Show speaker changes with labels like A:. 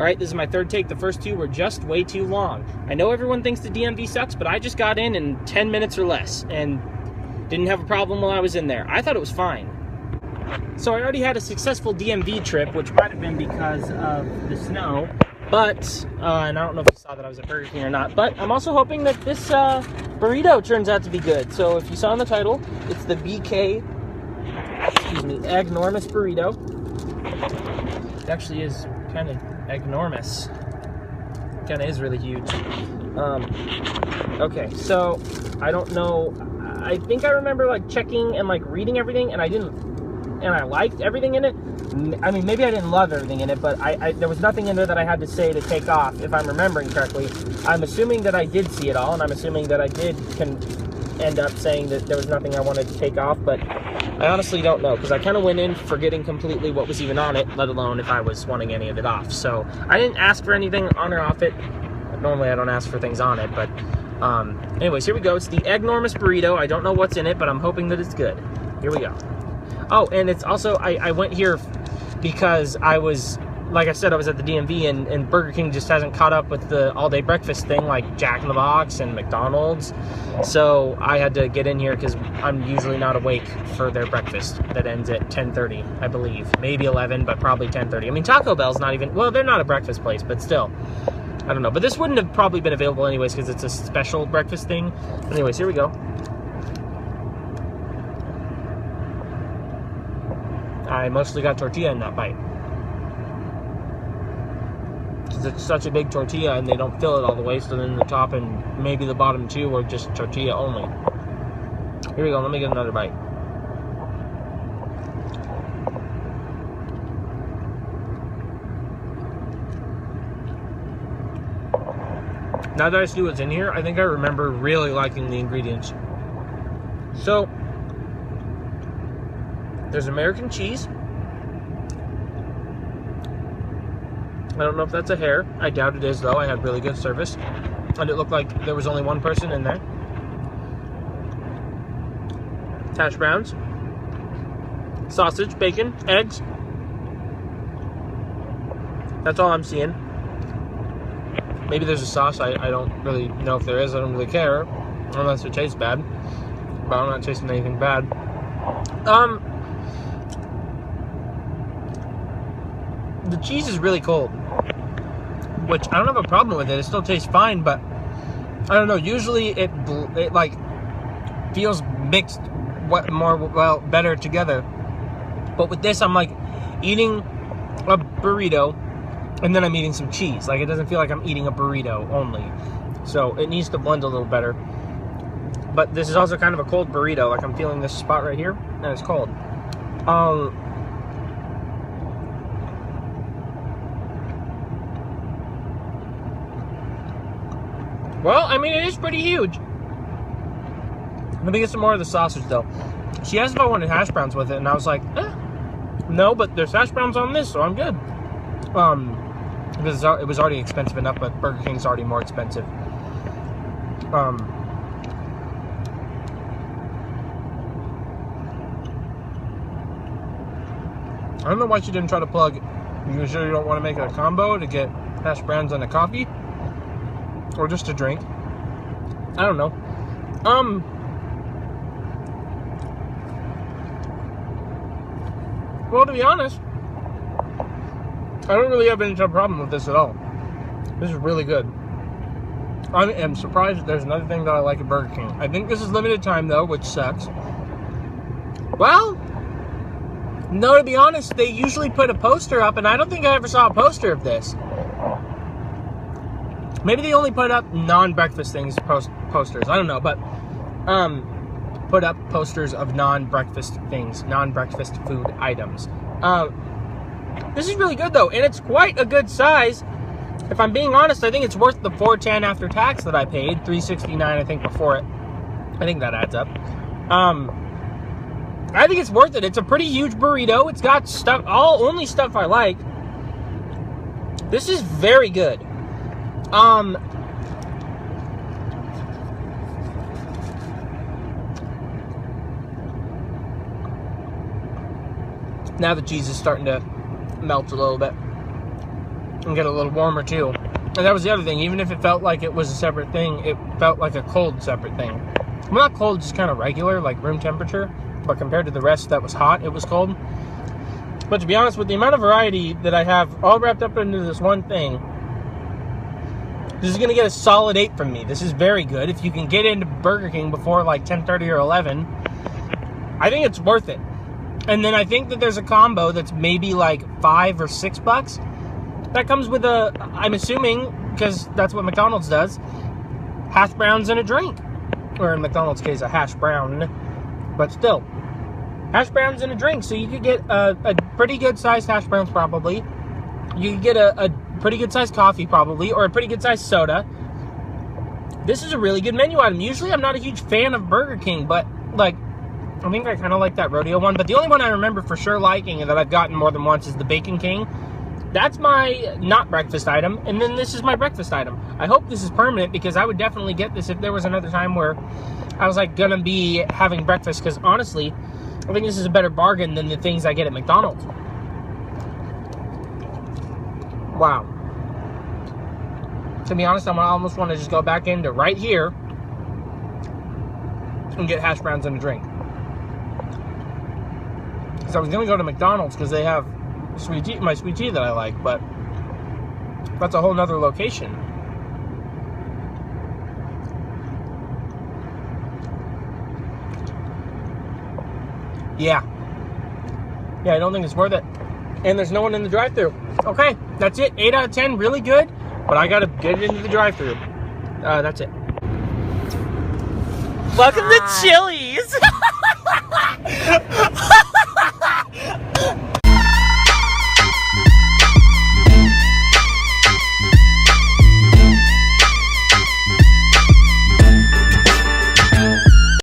A: All right, this is my third take. The first two were just way too long. I know everyone thinks the DMV sucks, but I just got in 10 minutes or less and didn't have a problem while I was in there. I thought it was fine. So I already had a successful DMV trip, which might have been because of the snow, but, and I don't know if you saw that I was at Burger King or not, but I'm also hoping that this burrito turns out to be good. So if you saw in the title, it's the Egg-normous Burrito. It actually is kind of egg-normous. Kind of is really huge. Okay, so I don't know. I think I remember like checking and like reading everything, and I liked everything in it. I mean, maybe I didn't love everything in it, but there was nothing in there that I had to say to take off, if I'm remembering correctly. I'm assuming that I did see it all, and I'm assuming that I can end up saying that there was nothing I wanted to take off, but I honestly don't know, because I kind of went in forgetting completely what was even on it, let alone if I was wanting any of it off. So I didn't ask for anything on or off it. Normally I don't ask for things on it, but anyways, here we go. It's the Egg-normous Burrito. I don't know what's in it, but I'm hoping that it's good. Here we go. Oh, and it's also, I went here because I was, like I said, I was at the DMV, and Burger King just hasn't caught up with the all-day breakfast thing like Jack in the Box and McDonald's. So I had to get in here because I'm usually not awake for their breakfast that ends at 10:30, I believe. Maybe 11, but probably 10:30. I mean, Taco Bell's not even, well, they're not a breakfast place, but still. I don't know. But this wouldn't have probably been available anyways because it's a special breakfast thing. Anyways, here we go. I mostly got tortilla in that bite. Because it's such a big tortilla and they don't fill it all the way, so then the top and maybe the bottom two are just tortilla only. Here we go, let me get another bite. Now that I see what's in here, I think I remember really liking the ingredients. So, there's American cheese. I don't know if that's a hair. I doubt it is, though. I had really good service. And it looked like there was only one person in there. Hash browns. Sausage, bacon, eggs. That's all I'm seeing. Maybe there's a sauce. I don't really know if there is. I don't really care. Unless it tastes bad. But I'm not tasting anything bad. The cheese is really cold, which I don't have a problem with it. It still tastes fine, but I don't know. Usually it like feels mixed better together. But with this, I'm like eating a burrito, and then I'm eating some cheese. Like, it doesn't feel like I'm eating a burrito only. So it needs to blend a little better. But this is also kind of a cold burrito. Like, I'm feeling this spot right here, and it's cold. Well, I mean, it is pretty huge. Let me get some more of the sausage, though. She asked if I wanted hash browns with it, and I was like, no, but there's hash browns on this, so I'm good. Because it was already expensive enough, but Burger King's already more expensive. I don't know why she didn't try to plug, you sure you don't want to make it a combo to get hash browns and a coffee? Or just a drink? I don't know. Well, to be honest, I don't really have any problem with this at all. This is really good. I am surprised that there's another thing that I like at Burger King. I think this is limited time, though, which sucks. Well, no, to be honest, they usually put a poster up, and I don't think I ever saw a poster of this. Maybe they only put up non-breakfast things, posters. I don't know, but put up posters of non-breakfast things, non-breakfast food items. This is really good, though, and it's quite a good size. If I'm being honest, I think it's worth the $4.10 after tax that I paid. $3.69, I think, before it. I think that adds up. I think it's worth it. It's a pretty huge burrito. It's got stuff, only stuff I like. This is very good. Now the cheese is starting to melt a little bit. and get a little warmer too. And that was the other thing. Even if it felt like it was a separate thing, it felt like a cold separate thing. Well, not cold, just kind of regular, like room temperature. But compared to the rest that was hot, it was cold. But to be honest, with the amount of variety that I have all wrapped up into this one thing, this is going to get a solid 8 from me. This is very good. If you can get into Burger King before like 10:30 or 11, I think it's worth it. And then I think that there's a combo that's maybe like $5 or $6. That comes with a, I'm assuming, because that's what McDonald's does, hash browns and a drink. Or in McDonald's case, a hash brown. But still, hash browns and a drink. So you could get a pretty good sized hash browns probably. You could get a pretty good sized coffee probably, or a pretty good sized soda. This is a really good menu item. Usually I'm not a huge fan of Burger King, but like, I think I kind of like that rodeo one. But the only one I remember for sure liking and that I've gotten more than once is the Bacon King. That's my not breakfast item. And then this is my breakfast item. I hope this is permanent because I would definitely get this if there was another time where I was like gonna be having breakfast. Because honestly, I think this is a better bargain than the things I get at McDonald's. Wow. To be honest, I almost want to just go back into right here and get hash browns and a drink. Because I was going to go to McDonald's because they have sweet tea, my sweet tea that I like, but that's a whole nother location. Yeah, I don't think it's worth it. And there's no one in the drive-thru. Okay, that's it. 8 out of 10, really good. But I gotta get it into the drive-thru. That's it. Welcome to Chili's.